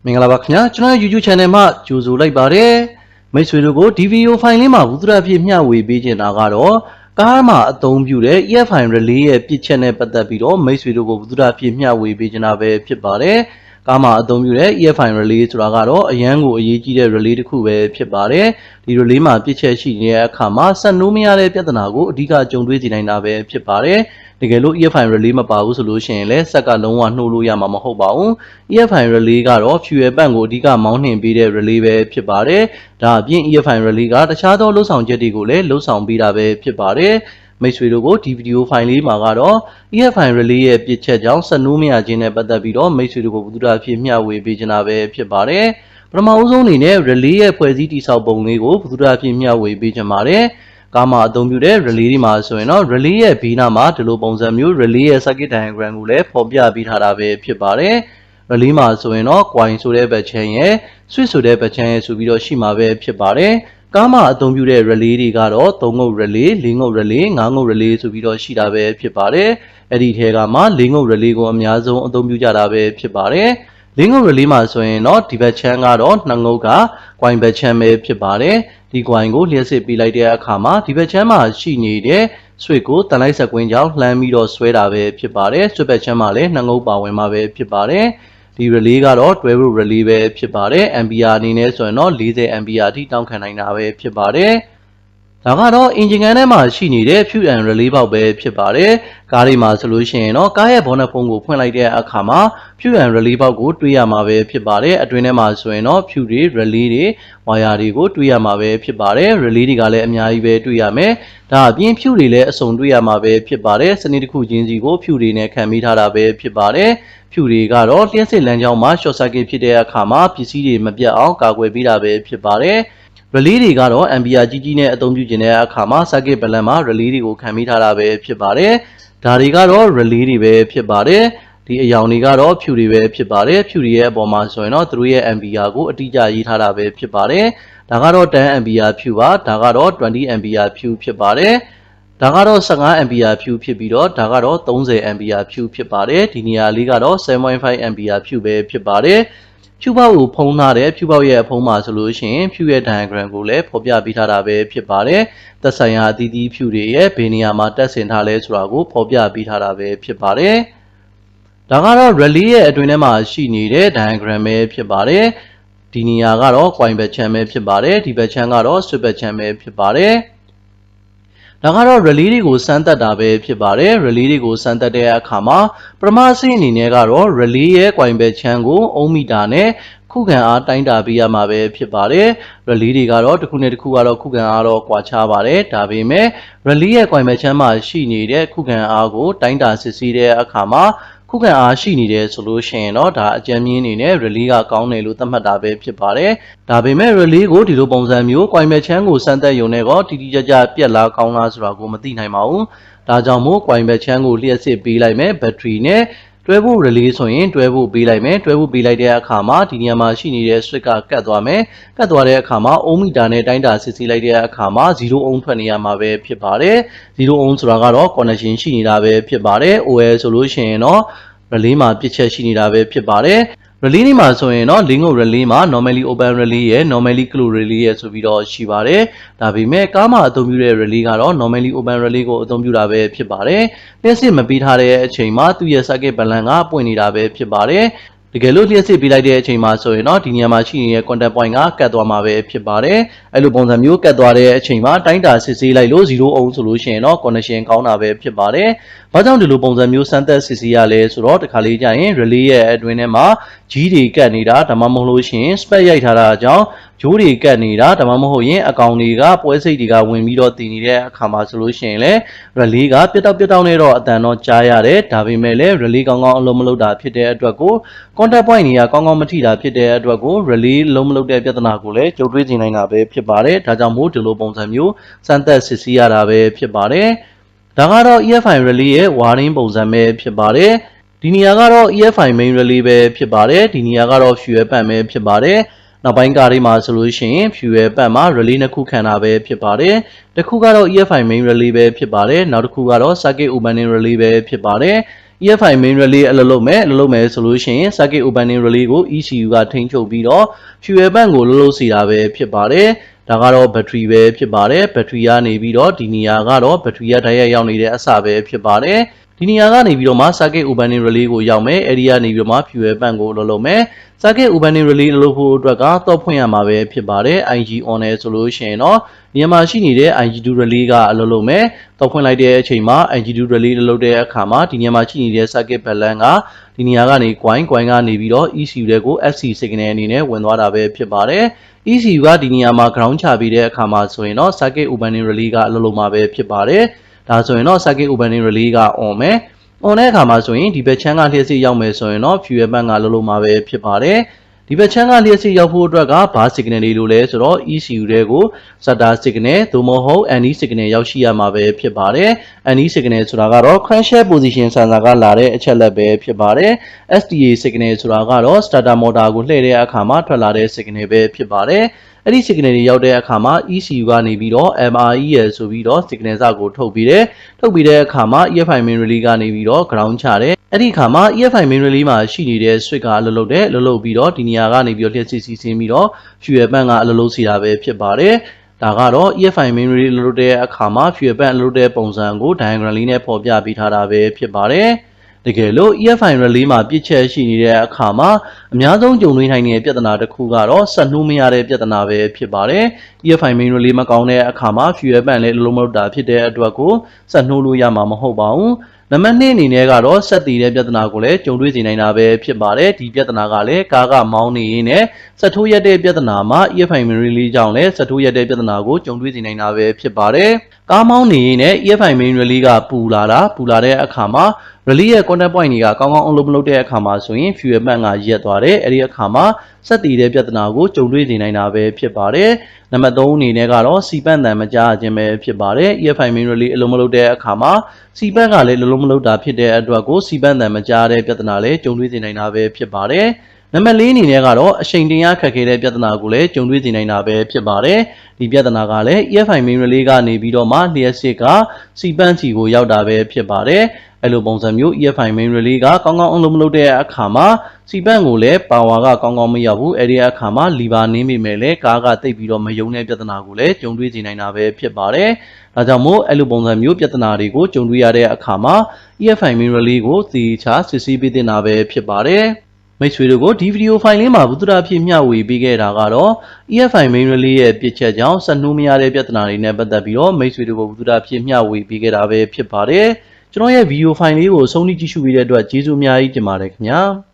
မင်္ဂလာပါခင်ဗျာကျွန်တော် YouTube channel မှာကြိုဆိုလိုက်ပါတယ်မိတ်ဆွေတို့ကိုဒီ video file လေးမှာဝုဒ္ဒရာဖြစ်မျှဝေပေးချင်တာကတော့ကားမှာအသုံးပြုတဲ့ EFI Relay ရဲ့ပြစ်ချက်နဲ့ပတ်သက်ပြီးတော့မိတ်ဆွေတို့ကိုဝုဒ္ဒရာဖြစ်မျှဝေပေးချင်တာပဲဖြစ်ပါတယ်ကားမှာအသုံးပြုတဲ့ EFI Relay ဆိုတာကတော့အရန်ကိုအရေးကြီးတဲ့ relay တစ်ခုပဲဖြစ်ပါတယ်ဒီ relay မှာပြစ်ချက်ရှိနေတဲ့အခါမှာဆက်နိုးမရတဲ့ပြဿနာကိုအဓိကကြုံတွေ့စေနိုင်တာပဲဖြစ်ပါတယ်တကယ်လို့ EFI Relay မပါဘူးဆိုလို့ရှိရင်လည်းဆက်ကလုံးဝနှိုးလို့ရမှာမဟုတ်ပါဘူး EFI Relay ကတော့ fuel pump ကိုအဓိကမောင်းနှင်ပေးတဲ့ relay ပဲဖြစ်ပါတယ်ဒါအပြင် EFI Relay ကတခြားသောလှုပ်ဆောင်ချက်တွေကိုလည်းလှုပ်ဆောင်ပေးတာပဲဖြစ်ပါတယ်မိတ်ဆွေတို့ကိုဒီ video file လေးမှာကတော့ EFI Relay ရဲ့ပြစ်ချက်ကြောင့်ဆက်နိုးမရခြင်းနဲ့ပတ်သက်ပြီးတော့မိတ်ဆွေတို့ကိုဝုဒ္ဒရာဖြစ်မျှဝေပေးချင်တာပဲဖြစ်ပါတယ်ပထမဦးဆုံးအနေနဲ့ relay ရဲ့ဖွဲ့စည်းတည်ဆောက်ပုံလေးကိုဝုဒ္ဒရာဖြစ်မျှဝေပေးချင်ပါတယ်ကားမှာအသုံးပြုတဲ့ relay တွေမှာဆိုရင်တော့ relay ရဲ့ဘေးနားမှာဒီလိုပုံစံမျိုး relay ရဲ့ circuit diagram ကိုလည်းဖော်ပြပေးထားတာပဲဖြစ်ပါတယ်။ relay မှာဆိုရင်တော့ coin ဆိုတဲ့ဘက်ချမ်းရဲ့ switch ဆိုတဲ့ဘက်ချမ်းရဲ့ဆိုပြီးတော့ရှိမှာပဲဖြစ်ပါတယ်။ကားမှာအသုံးပြုတဲ့ relay တွေကတော့3ငုတ် relay 4ငုတ် relay 5ငုတ် relay ဆိုပြီးတော့ရှိတာပဲဖြစ်ပါတယ်။အဲ့ဒီထဲကမှ4ငုတ် relay ကိုအများဆုံးအသုံးပြုကြတာပဲဖြစ်ပါတယ်။4ငုတ် relay မှာဆိုရင်တော့ဒီဘက်ချမ်းကတော့2ငုတ်က coin ဘက်ချမ်းပဲဖြစ်ပါတယ်။ဒီ coin ကိုလျှက်စစ်ပေးလိုက်တဲ့အခါမှာဒီဘက်ချမ်းမှာရှိနေတဲ့ switch ကိုတန်လိုက်ဆက်ကွင်းကြောင့်လှမ်းပြီးတော့ဆွဲတာပဲဖြစ်ပါတယ်။ switch ဘက်ချမ်းမှာလည်း2ငုတ်ပါဝင်မှာပဲဖြစ်ပါတယ်။ဒီ relay ကတော့12 volt relay ပဲဖြစ်ပါတယ်။ ampere အနေနဲ့ဆိုရင်တော့40 ampere အထိတောင်းခံနိုင်တာပဲဖြစ်ပါတယ်။ဒါကတော့ engine ထဲမှာရှိနေတဲ့ fuel and relay ပေါက်ပဲဖြစ်ပါတယ်။ကားတွေမှာဆိုလို့ရှိရင်တော့ကားရဲ့ bonnet ဖုံးကိုဖွင့်လိုက်တဲ့အခါမှာ fuel and relay ပေါက်ကိုတွေးရမှာပဲဖြစ်ပါတယ်။အတွင်းထဲမှာဆိုရင်တော့ fuel တွေ relay တွေ wire တွေကိုတွေးရမှာပဲဖြစ်ပါတယ်။ relay တွေကလည်းအများကြီးပဲတွေးရမယ်။ဒါအပြင် fuel တွေလည်းအစုံတွေးရမှာပဲဖြစ်ပါတယ်။စနစ်တစ်ခုချင်းစီကို fuel တွေနဲ့ခံပေးထားတာပဲဖြစ်ပါတယ်။ fuel တွေကတော့လျှက်စစ်လမ်းကြောင်းမှာ short circuit ဖြစ်တဲ့အခါမှာပစ္စည်းတွေမပြတ်အောင်ကာကွယ်ပေးတာပဲဖြစ်ပါတယ်။ relay တွေကတော့ ampere ကြီးကြီးနဲ့အသုံးပြုခြင်းတဲ့အခါမှာ circuit balance မှာ relay တွေကိုခံပေးထားတာပဲဖြစ်ပါတယ်။ဒါတွေကတော့ relay တွေပဲဖြစ်ပါတယ်။ဒီအယောင်တွေကတော့ fuel တွေပဲဖြစ်ပါတယ်။ fuel တွေရဲ့အပေါ်မှာဆိုရင်တော့သူတို့ရဲ့ ampere ကိုအတိအကျရေးထားတာပဲဖြစ်ပါတယ်။ဒါကတော့10 ampere fuel ပါ။ဒါကတော့20 ampere fuel ဖြစ်ပါတယ်။ဒါကတော့15 ampere fuel ဖြစ်ပြီးတော့ဒါကတော့30 ampere fuel ဖြစ်ပါတယ်။ဒီနေရာလေးကတော့ 7.5 ampere fuel ပဲဖြစ်ပါတယ်။ဖြူပေါက်ကိုဖုံးထားတဲ့ဖြူပေါက်ရဲ့အဖုံးမှာဆိုလို့ရှိရင်ဖြူရဲ့ diagram ကိုလည်းဖော်ပြပေးထားတာပဲဖြစ်ပါတယ်။သက်ဆိုင်ရာအသီးသီးဖြူတွေရဲ့ဘယ်နေရာမှာတက်ဆင်ထားလဲဆိုတာကိုဖော်ပြပေးထားတာပဲဖြစ်ပါတယ်။ဒါကတော့ relay ရဲ့အတွင်းထဲမှာရှိနေတဲ့ diagram ပဲဖြစ်ပါတယ်။ဒီနေရာကတော့ coin ဘက်ချမ်းပဲဖြစ်ပါတယ်။ဒီဘက်ချမ်းကတော့ switch ဘက်ချမ်းပဲဖြစ်ပါတယ်။ဒါကတော့ relay တွေကိုစမ်းသပ်တာပဲဖြစ်ပါတယ် relay တွေကိုစမ်းသပ်တဲ့အခါမှာပထမအဆင့်အနေနဲ့ကတော့ relay ရဲ့ coin ဘက်ချမ်းကို ohm meter နဲ့ခုခံအားတိုင်းတာပေးရမှာပဲဖြစ်ပါတယ် relay တွေကတော့တစ်ခုနဲ့တစ်ခုကတော့ခုခံအားတော့ကွာခြားပါတယ်ဒါပေမဲ့ relay ရဲ့ coin ဘက်ချမ်းမှာရှိနေတဲ့ခုခံအားကိုတိုင်းတာစစ်ဆေးတဲ့အခါမှာခုခံအားရှိနေတယ်ဆိုလို့ရှိရင်တော့ဒါအကြမ်းမြင့်အနေနဲ့ relay ကကောင်းတယ်လို့သတ်မှတ်တာပဲဖြစ်ပါတယ်ဒါပေမဲ့ relay ကိုဒီလိုပုံစံမျိုး coin ဘက်ချမ်းကိုစမ်းသပ်ရုံနဲ့တော့တိတိကျကျပြက်လားကောင်းလားဆိုတာကိုမသိနိုင်ပါဘူးဒါကြောင့်မို့ coin ဘက်ချမ်းကိုလျှက်စစ်ပေးလိုက်မယ်ဘက်ထရီနဲ့12 volt relay ဆိုရင်12 volt ပေးလိုက်မယ်12 volt ပေးလိုက်တဲ့အခါမှာဒီနေရာမှာရှိနေတဲ့ switch ကကတ်သွားမယ်ကတ်သွားတဲ့အခါမှာ ohm meter နဲ့တိုင်းတာစစ်ဆေးလိုက်တဲ့အခါမှာ0 ohm ထွက်နေရမှာပဲဖြစ်ပါတယ်0 ohm ဆိုတာကတော့ connection ရှိနေတာပဲဖြစ်ပါတယ် OL ဆိုလို့ရှိရင်တော့ relay မှာပြစ်ချက်ရှိနေတာပဲဖြစ်ပါတယ် relay တွေမှာဆိုရင်တော့ link relay မှာ normally open relay ရဲ့ normally closed relay ရဲ့ဆိုပြီးတော့ရှိပါတယ်ဒါပေမဲ့ကားမှာအသုံးပြုတဲ့ relay ကတော့ normally open relay ကိုအသုံးပြုတာပဲဖြစ်ပါတယ်လျှက်စစ်မပေးထားတဲ့အချိန်မှာသူ့ရဲ့ circuit balance ကပွင့်နေတာပဲဖြစ်ပါတယ်တကယ်လို့လျှက်စစ်ပေးလိုက်တဲ့အချိန်မှာဆိုရင်တော့ဒီနေရာမှာရှိနေတဲ့ contact point ကကတ်သွားမှာပဲဖြစ်ပါတယ်အဲ့လိုပုံစံမျိုးကတ်သွားတဲ့အချိန်မှာတိုင်းတာစစ်ဆေးလိုက်လို့0 ohm ဆိုလို့ရှိရင်တော့ connection ကောင်းတာပဲဖြစ်ပါတယ်ဘာကြောင့်ဒီလိုပုံစံမျိုးစမ်းသပ်စစ်ဆေးရလဲဆိုတော့တခါလေးကြာရင် relay ရဲ့အတွင်းထဲမှာကြီးတွေကတ်နေတာဒါမှမဟုတ်လို့ရှိရင် spec ရိုက်ထားတာအကြောင်းဂျိုးတွေကတ်နေတာဒါမှမဟုတ်ရင်အကောင်တွေကပွဲစိတ်တွေကဝင်ပြီးတော့တည်နေတဲ့အခါမှာဆိုလို့ရှိရင်လည်း relay ကပြတ်တောက်နဲ့တော့အတန်တော့ကြားရတယ်ဒါပေမဲ့လည်း relay ကောင်းကောင်းအလုံးမလုံးတာဖြစ်တဲ့အတွက်ကို contact point တွေကကောင်းကောင်းမထိတာဖြစ်တဲ့အတွက်ကို relay လုံးမလုံးတဲ့ပြဿနာကိုလည်းကြုံတွေ့နေနိုင်တာပဲဖြစ်ပါတယ်ဒါကြောင့်မို့ဒီလိုပုံစံမျိုးစမ်းသပ်စစ်ဆေးရတာပဲဖြစ်ပါတယ်ဒါကတော့ EFI relay ရဲ့ wiring ပုံစံပဲဖြစ်ပါတယ်ဒီနေရာကတော့ EFI main relay ပဲဖြစ်ပါတယ်ဒီနေရာကတော့ fuel pump ပဲဖြစ်ပါတယ်နောက်ပိုင်းကားတွေမှာဆိုလို့ရှိရင် fuel pump မှာ relay နှစ်ခုခံတာပဲဖြစ်ပါတယ်တစ်ခုကတော့ EFI main relay ပဲဖြစ်ပါတယ်နောက်တစ်ခုကတော့ circuit opening relay ပဲဖြစ်ပါတယ် EFI main relay အလုပ်လုပ်မယ်ဆိုလို့ရှိရင် circuit opening relay ကို ECU ကထိန်းချုပ်ပြီးတော့ fuel bank ကိုလှုပ်စီတာပဲဖြစ်ပါတယ်ဒါကတော့ battery ပဲဖြစ်ပါတယ် battery ကနေပြီးတော့ဒီနေရာကတော့ battery ကတိုက်ရိုက်ရောက်နေတဲ့အစပဲဖြစ်ပါတယ်ဒီနေရာကနေပြီးတော့မှ circuit opening relay ကိုရောက်မယ်အဲဒီကနေပြီးတော့မှ fuel bank ကိုလှုပ်လုပ်မယ် circuit opening relay လှုပ်ဖို့အတွက်ကတော့ဖွင့်ရမှာပဲဖြစ်ပါတယ် IG on နဲ့ဆိုလို့ရှိရင်တော့ဒီမှာရှိနေတဲ့ IG2 relay ကအလုပ်လုပ်မယ်တော့ဖွင့်လိုက်တဲ့အချိန်မှာ IG2 relay လှုပ်တဲ့အခါမှာဒီနေရာမှာရှိနေတဲ့ circuit balance ကဒီနေရာကနေ coin ကနေပြီးတော့ ECU တွေကို FC signal အနေနဲ့ဝင်သွားတာပဲဖြစ်ပါတယ် ECU ကဒီနေရာမှာ ground ချပြီးတဲ့အခါမှာဆိုရင်တော့ circuit opening relay ကအလုပ်လုပ်မှာပဲဖြစ်ပါတယ်ဒါဆိုရင်တော့ circuit opening relay က on မယ် on တဲ့အခါမှာဆိုရင်ဒီဘက်ချမ်းကလျှက်စစ်ရောက်မယ်ဆိုရင်တော့ fuel bank ကလုပ်လို့မှာပဲဖြစ်ပါတယ်ဒီဘက်ချမ်းကလျှက်စစ်ရောက်ဖို့အတွက်ကဘာ signal တွေလို့လဲဆိုတော့ ECU တွေကို starter signal သို့မဟုတ် NE signal ရောက်ရှိရမှာပဲဖြစ်ပါတယ် NE signal ဆိုတာကတော့ crankshaft position sensor ကလာတဲ့အချက်လက်ပဲဖြစ်ပါတယ် STA signal ဆိုတာကတော့ starter motor ကိုလှည့်တဲ့အခါမှာထွက်လာတဲ့ signal ပဲဖြစ်ပါတယ်အဲ့ဒီ signal တွေရောက်တဲ့အခါမှာ ECU ကနေပြီးတော့ MREL ဆိုပြီးတော့ signal စကိုထုတ်ပြီးတဲ့အခါမှာ EFI main relay ကနေပြီးတော့ ground ချတယ်အဲ့ဒီအခါမှာ EFI main relay မှာရှိနေတဲ့ switch ကအလုပ်လုပ်ပြီးတော့ဒီနေရာကနေပြီးတော့လျှက်စစ်စီးဆင်းပြီးတော့ fuel bank ကအလုပ်လုပ်စီတာပဲဖြစ်ပါတယ်ဒါကတော့ EFI main relay လုပ်တဲ့အခါမှာ fuel bank လုပ်တဲ့ပုံစံကို diagram လေးနဲ့ဖော်ပြပေးထားတာပဲဖြစ်ပါတယ်တကယ်လို့ EFI relay မှာပြစ်ချက်ရှိနေတဲ့အခါမှာအများဆုံးကြုံတွေ့နိုင်တဲ့ပြဿနာတစ်ခုကတော့ဆက်နှိုးမရတဲ့ပြဿနာပဲဖြစ်ပါတယ် EFI main relay မကောင်းတဲ့အခါမှာ fuel bank လည်းလုံးမလုပ်တာဖြစ်တဲ့အတွက်ကိုဆက်နှိုးလို့ရမှာမဟုတ်ပါဘူးနံပါတ်2အနေနဲ့ကတော့ဆက်တည်တဲ့ပြဿနာကိုလည်းကြုံတွေ့စေနိုင်တာပဲဖြစ်ပါတယ်ဒီပြဿနာကလည်းကားကမောင်းနေရင်းနဲ့ဆက်ထိုးရက်တဲ့ပြဿနာမှာ EFI main relay ကြောင့်လည်းဆက်ထိုးရက်တဲ့ပြဿနာကိုကြုံတွေ့စေနိုင်တာပဲဖြစ်ပါတယ်ကားမောင်းနေရင်းနဲ့ EFI main relay ကပူလာတဲ့အခါမှာ relay ရဲ့ contact point တွေကကောင်းကောင်းအလုပ်မလုပ်တဲ့အခါမှာဆိုရင် fuel bank ကရက်သွားတယ်အဲ့ဒီအခါမှာဆက်တည်တဲ့ပြဿနာကိုကြုံတွေ့စေနိုင်တာပဲဖြစ်ပါတယ်နံပါတ်3အနေနဲ့ကတော့စီပန့်တန်မကြားခြင်းပဲဖြစ်ပါတယ် EFI main relay အလုံးမလုပ်တဲ့အခါမှာစီပန့်ကလည်းလုံးမလုပ်တာဖြစ်တဲ့အတွက်ကိုစီပန့်တန်မကြားတဲ့ပြဿနာလည်းကြုံတွေ့စေနိုင်တာပဲဖြစ်ပါတယ်နံပါတ်4အနေနဲ့ကတော့အချိန်တင်ရခက်ခဲတဲ့ပြဿနာကိုလည်းကြုံတွေ့စေနိုင်တာပဲဖြစ်ပါတယ်ဒီပြဿနာကလည်း EFI main relay ကနေပြီးတော့မှလျှက်စစ်ကစီပန့်ချီကိုရောက်တာပဲဖြစ်ပါတယ်အဲ့လိုပုံစံမျိုး EFI main relay ကကောင်းကောင်းအလုပ်မလုပ်တဲ့အခါမှာစီပန့်ကိုလည်း power ကကောင်းကောင်းမရောက်ဘူးအဲ့ဒီအခါမှာ lever နင်းမိမယ်လေကားကတိတ်ပြီးတော့မယုံတဲ့ပြဿနာကိုလည်းကြုံတွေ့စေနိုင်တာပဲဖြစ်ပါတယ်ဒါကြောင့်မို့အဲ့လိုပုံစံမျိုးပြဿနာတွေကိုကြုံတွေ့ရတဲ့အခါမှာ EFI main relay ကိုသေချာစစ်ဆေးပေးသင့်တာပဲဖြစ်ပါတယ်မိတ်ဆွေတို့ကိုဒီဗီဒီယိုဖိုင်လေးမှာဘုဒ္ဓဖြစ်မျှဝေပေးခဲ့တာကတော့ EFI main relay ရဲ့ပြစ်ချက်ကြောင့်ဆက်နှိုးမရတဲ့ပြဿနာတွေနဲ့ပတ်သက်ပြီးတော့မိတ်ဆွေတို့ကိုဘုဒ္ဓဖြစ်မျှဝေပေးခဲ့တာပဲဖြစ်ပါတယ်ကျွန်တော်ရဲ့ဗီဒီယိုဖိုင်လေးကိုအဆုံးထိကြည့်ရှုပေးတဲ့အတွက်ကျေးဇူးအများကြီးတင်ပါတယ်ခင်ဗျာ